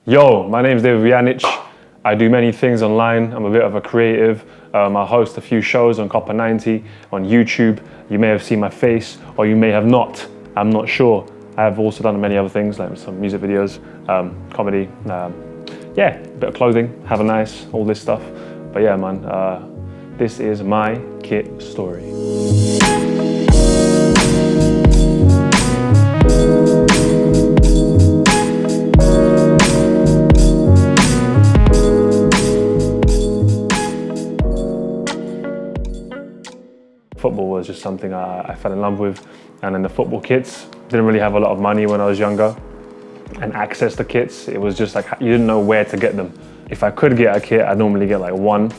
Yo, my name is Vujanić. I do many things online. I'm a bit of a creative. I host a few shows on Copper 90 on YouTube. You may have seen my face or you may have not. I'm not sure. I have also done many other things like some music videos, comedy, yeah, a bit of clothing, have a nice, all this stuff. But yeah, man, this is my kit story. Football was just something I fell in love with, and then the football kits, didn't really have a lot of money when I was younger, and access to kits, it was just like you didn't know where to get them. If I could get a kit, I'd normally get like one,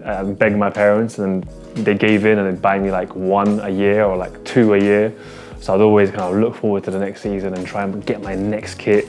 and beg my parents, and then they gave in and they'd buy me like one a year or like two a year. So I'd always kind of look forward to the next season and try and get my next kit.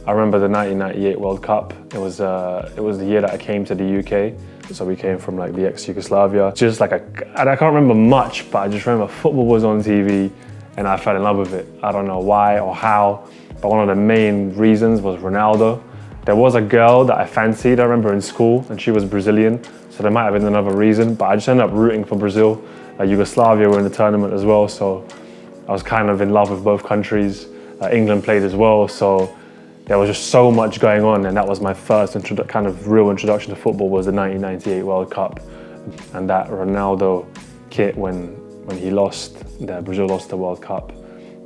I remember the 1998 World Cup. It was the year that I came to the UK. So we came from like the ex-Yugoslavia. Just like and I can't remember much, but I just remember football was on TV and I fell in love with it. I don't know why or how, but one of the main reasons was Ronaldo. There was a girl that I fancied, I remember in school, and she was Brazilian. So there might have been another reason, but I just ended up rooting for Brazil. Yugoslavia were in the tournament as well, so I was kind of in love with both countries. England played as well, so there was just so much going on, and that was my first kind of real introduction to football was the 1998 World Cup. And that Ronaldo kit when Brazil lost the World Cup,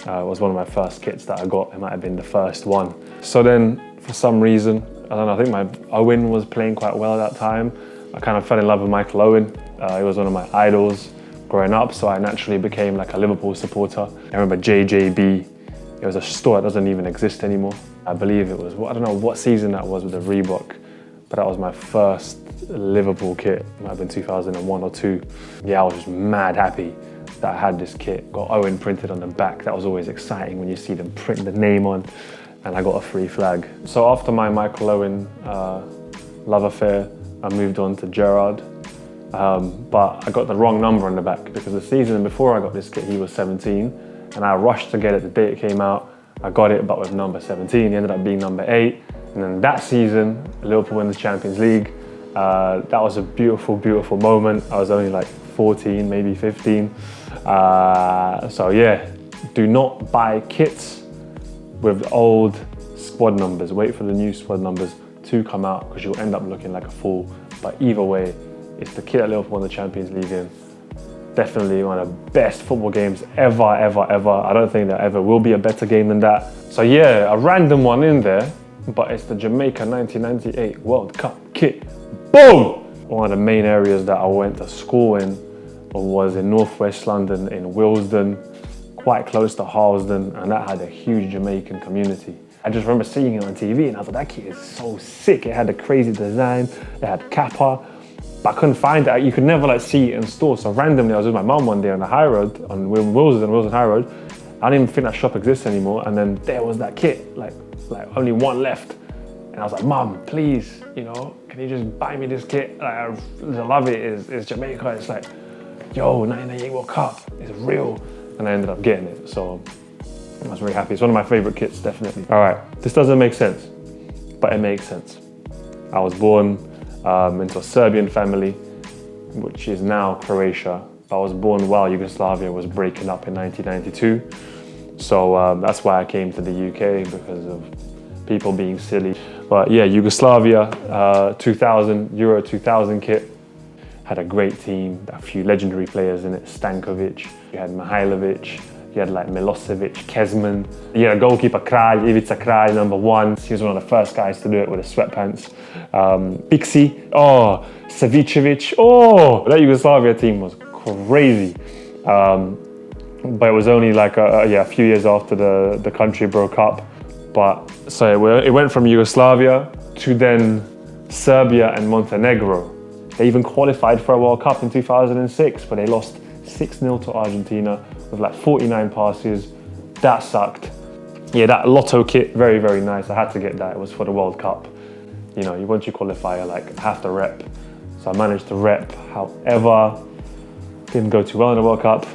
was one of my first kits that I got. It might have been the first one. So then, for some reason, I don't know, I think Owen was playing quite well at that time. I kind of fell in love with Michael Owen. He was one of my idols growing up, so I naturally became like a Liverpool supporter. I remember JJB. It was a store that doesn't even exist anymore. I believe it was, I don't know what season that was with the Reebok, but that was my first Liverpool kit. It might have been 2001 or 2. Yeah, I was just mad happy that I had this kit. Got Owen printed on the back. That was always exciting when you see them print the name on, and I got a free flag. So after my Michael Owen love affair, I moved on to Gerrard. But I got the wrong number on the back because the season before I got this kit, he was 17. And I rushed to get it the day it came out. I got it, but with number 17. He ended up being number 8. And then that season, Liverpool won the Champions League. That was a beautiful, beautiful moment. I was only like 14, maybe 15. So yeah, do not buy kits with old squad numbers. Wait for the new squad numbers to come out because you'll end up looking like a fool. But either way, it's the kit that Liverpool won the Champions League in. Definitely one of the best football games ever, ever, ever. I don't think there ever will be a better game than that. So yeah, a random one in there, but it's the Jamaica 1998 World Cup kit. Boom! One of the main areas that I went to school in was in northwest London, in Willesden, quite close to Harlesden, and that had a huge Jamaican community. I just remember seeing it on TV and I was like, that kit is so sick. It had a crazy design, it had kappa, but I couldn't find it. You could never like see it in stores. So randomly, I was with my mum one day on the high road, on Willesden High Road. I didn't even think that shop exists anymore. And then there was that kit, like only one left. And I was like, Mum, please, can you just buy me this kit? Like, I love it. It's Jamaica. It's like, yo, 1998 World Cup. It's real. And I ended up getting it. So I was very happy. It's one of my favorite kits, definitely. All right, this doesn't make sense, but it makes sense. I was born into a Serbian family, which is now Croatia. I was born while Yugoslavia was breaking up in 1992. So that's why I came to the UK, because of people being silly. But yeah, Yugoslavia, 2000, Euro 2000 kit, had a great team, a few legendary players in it, Stankovic, you had Mihailovic, you had like Milosevic, Kezman. You had a goalkeeper, Kralj, Ivica Kralj, number 1. He was one of the first guys to do it with his sweatpants. Pixi, Savicevic, that Yugoslavia team was crazy. But it was only like a few years after the country broke up. But so it went from Yugoslavia to then Serbia and Montenegro. They even qualified for a World Cup in 2006, but they lost 6-0 to Argentina with like 49 passes. That sucked. Yeah, that Lotto kit, very, very nice. I had to get that. It was for the World Cup. Once you qualify, you have to rep. So I managed to rep. However, didn't go too well in the World Cup.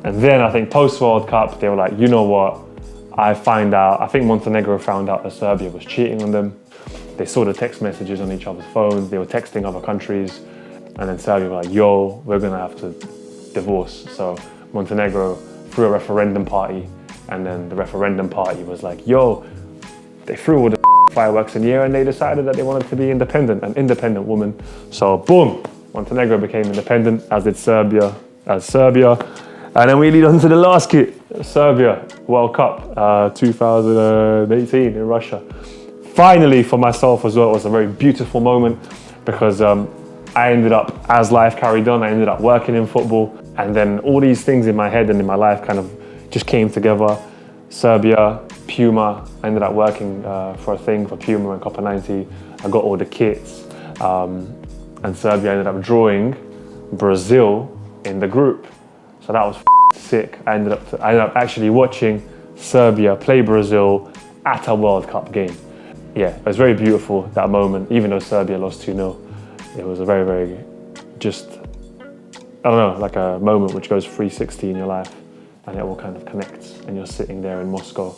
And then I think post-World Cup, they were like, you know what? I think Montenegro found out that Serbia was cheating on them. They saw the text messages on each other's phones. They were texting other countries. And then Serbia were like, yo, we're gonna have to divorce. So Montenegro threw a referendum party, and then the referendum party was like, yo, they threw all the fireworks in the air and they decided that they wanted to be independent, an independent woman. So boom, Montenegro became independent, as did Serbia, And then we lead on to the last kit, Serbia World Cup 2018 in Russia. Finally, for myself as well, it was a very beautiful moment because I ended up, as life carried on, I ended up working in football, and then all these things in my head and in my life kind of just came together. Serbia, Puma, I ended up working for a thing for Puma and Copa 90. I got all the kits, and Serbia ended up drawing Brazil in the group. So that was sick. I ended up actually watching Serbia play Brazil at a World Cup game. Yeah, it was very beautiful, that moment, even though Serbia lost 2-0. It was a very, very, just, I don't know, like a moment which goes 360 in your life, and it all kind of connects, and you're sitting there in Moscow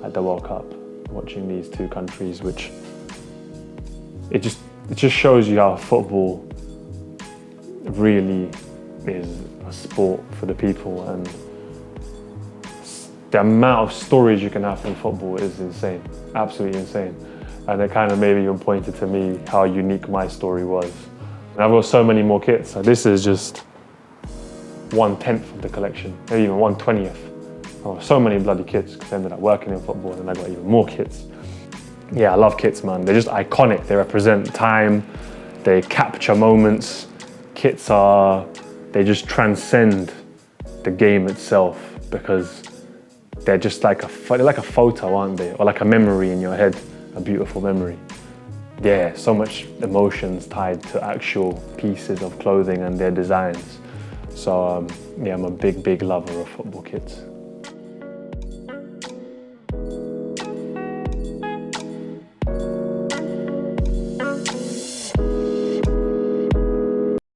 at the World Cup, watching these two countries, which, it just shows you how football really is a sport for the people, and the amount of stories you can have from football is insane, absolutely insane. And it kind of maybe even pointed to me how unique my story was. And I've got so many more kits. So this is just 1/10 of the collection, maybe even 1/20th. Oh, so many bloody kits because I ended up working in football and I got even more kits. Yeah, I love kits, man. They're just iconic. They represent time. They capture moments. Kits they just transcend the game itself because they're just like a photo, aren't they? Or like a memory in your head, a beautiful memory. Yeah, so much emotions tied to actual pieces of clothing and their designs. So yeah, I'm a big, big lover of football kits.